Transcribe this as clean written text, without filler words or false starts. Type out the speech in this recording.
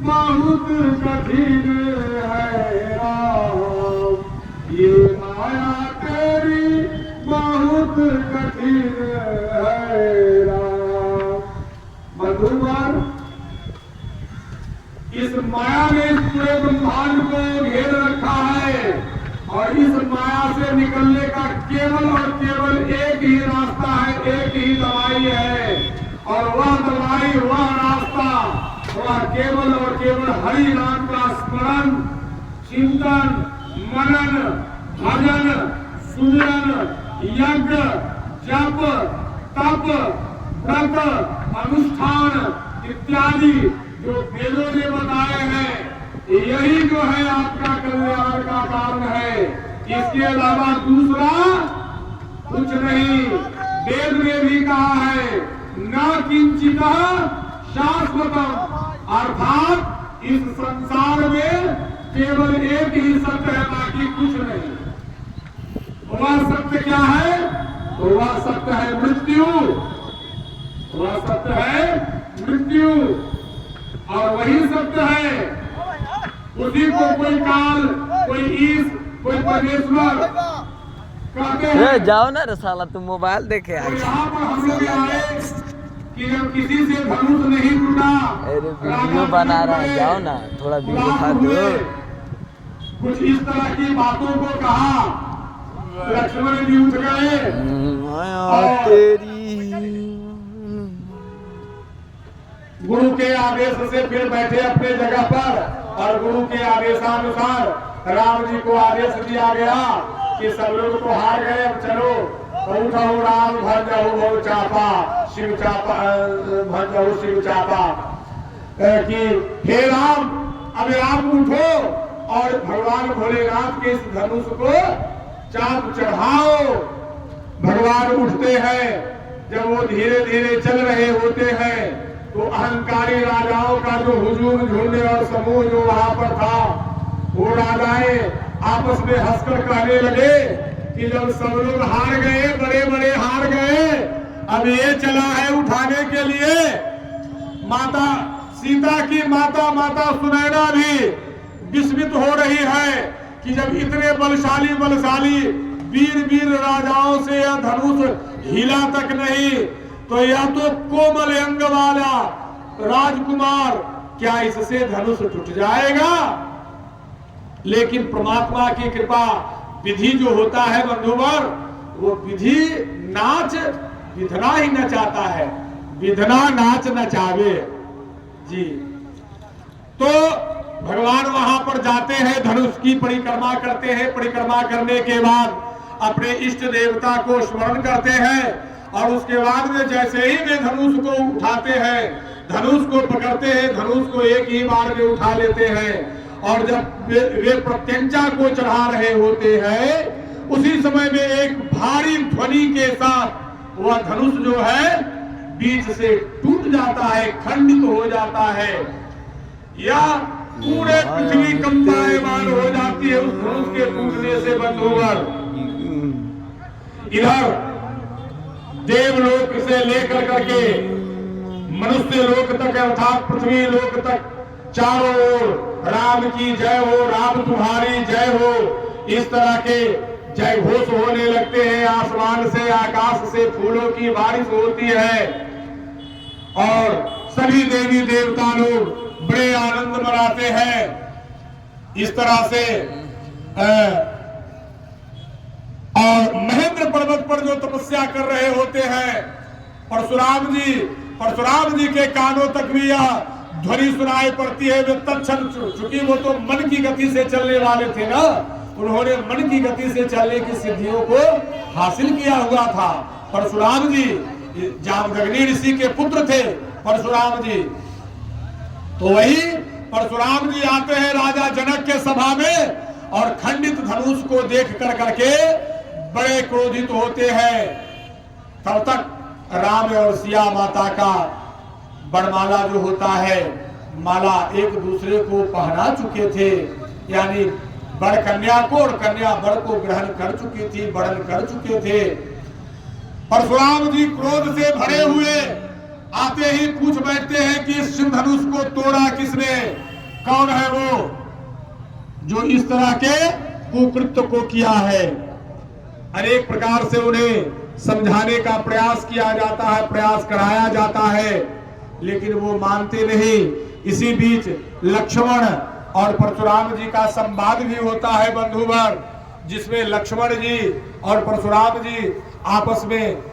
बहुत कठिन है राम, ये माया तेरी बहुत कठिन है राम। मधुवर, इस माया ने इस पूरे ब्रह्मांड को घेर रखा है और इस माया से निकलने का केवल और केवल एक ही रास्ता है, एक ही दवाई है। और वह दवाई, वह रास्ता, वह केवल और केवल हरि नाम का स्मरण, चिंतन, मनन, भजन, सुमिरन, यज्ञ, जप, तप, व्रत, अनुष्ठान इत्यादि जो वेदों ने बताए हैं, यही जो है आपका कल्याण का कारण है। इसके अलावा दूसरा कुछ नहीं। वेद ने भी कहा है न किंचित शाश्वतम, अर्थात इस संसार में केवल एक ही सत्य है, बाकी कुछ नहीं। वह सत्य क्या है? तो वह सत्य है मृत्यु। वह सत्य है मृत्यु और वही सत्य है। उसी को कोई काल, कोई ईश, कोई परमेश्वर कहते हैं। जाओ ना रसाला, तुम मोबाइल देखे तो यहाँ पर हम लोग आए कि जब किसी से धनुष नहीं टूटा, अरे वीडियो बना रहा है, जाओ ना थोड़ा वीडियो दिखा दो। कुछ इस तरह की बातों को कहा, लक्ष्मण जी उठ गए तेरी गुरु के आदेश से फिर बैठे अपने जगह पर और गुरु के आदेशानुसार राम जी को आदेश दिया गया कि सब लोग तो हार गए, अब चलो उठो राम भर जाओ बहु चापा, शिव चापा भर जाओ शिव चापा, कि हे राम अब आप उठो और भगवान भोलेनाथ के इस धनुष को चाप चढ़ाओ। भगवान उठते हैं। जब वो धीरे धीरे चल रहे होते हैं तो अहंकारी राजाओं का जो हुजूम झुंड और समूह जो वहां पर था, वो राजाएं आपस में हंसकर कहने लगे कि जब सब लोग हार गए, बड़े बड़े हार गए, अब ये चला है उठाने के लिए। माता सीता की माता सुनैना भी विस्मित हो रही है कि जब इतने बलशाली वीर राजाओं से यह धनुष हिला तक नहीं, तो यह तो कोमल अंग वाला राजकुमार, क्या इससे धनुष टूट जाएगा? लेकिन परमात्मा की कृपा, विधि जो होता है बंधुवर, वो विधि नाच विधना ही नचाता है, विधना नाच नचावे जी। तो भगवान वहां पर जाते हैं, धनुष की परिक्रमा करते हैं। परिक्रमा करने के बाद अपने इष्ट देवता को स्मरण करते हैं और उसके बाद में जैसे ही वे धनुष को उठाते हैं, धनुष को पकड़ते हैं, धनुष को एक ही बार में उठा लेते हैं। और जब वे प्रत्यंचा को चढ़ा रहे होते हैं, उसी समय में एक भारी ध्वनि के साथ वह धनुष जो है बीच से टूट जाता है, खंडित हो जाता है, या पूरे पृथ्वी कंपायमान हो जाती है उस धनुष के टूटने से। बंधुवर, इधर देवलोक से लेकर करके मनुष्य लोक तक अर्थात पृथ्वी लोक तक चारों ओर राम की जय हो, राम तुम्हारी जय हो, इस तरह के जय घोष होने लगते हैं। आसमान से, आकाश से फूलों की बारिश होती है और सभी देवी देवता लोग बड़े आनंद मनाते हैं। इस तरह से और महेंद्र पर्वत पर जो तपस्या कर रहे होते हैं, परशुराम जी के कानों तक भी यह ध्वनि सुनाई पड़ती है। वे तत्क्षण, चूंकि वो तो मन की गति से चलने वाले थे ना, उन्होंने मन की गति से चलने की सिद्धियों को हासिल किया हुआ था। परशुराम जी जामदग्नि ऋषि के पुत्र थे परशुराम जी। तो वही परशुराम जी आते हैं राजा जनक के सभा में और खंडित धनुष को देख कर करके बड़े क्रोधित होते हैं। तब तक राम और सिया माता का बड़माला जो होता है, माला एक दूसरे को पहना चुके थे, यानी बड़ कन्या को और कन्या बड़ को ग्रहण कर चुकी थी, बड़न कर चुके थे। परशुराम जी क्रोध से भरे हुए आते ही पूछ बैठते हैं कि इस सिंह धनुष को तोड़ा किसने? कौन है वो जो इस तरह के कुकृत्य को किया है। अनेक प्रकार से उन्हें समझाने का प्रयास किया जाता है, प्रयास कराया जाता है, लेकिन वो मानते नहीं। इसी बीच लक्ष्मण और परशुराम जी का संवाद भी होता है बंधुवर, जिसमें लक्ष्मण जी और परशुराम जी आपस में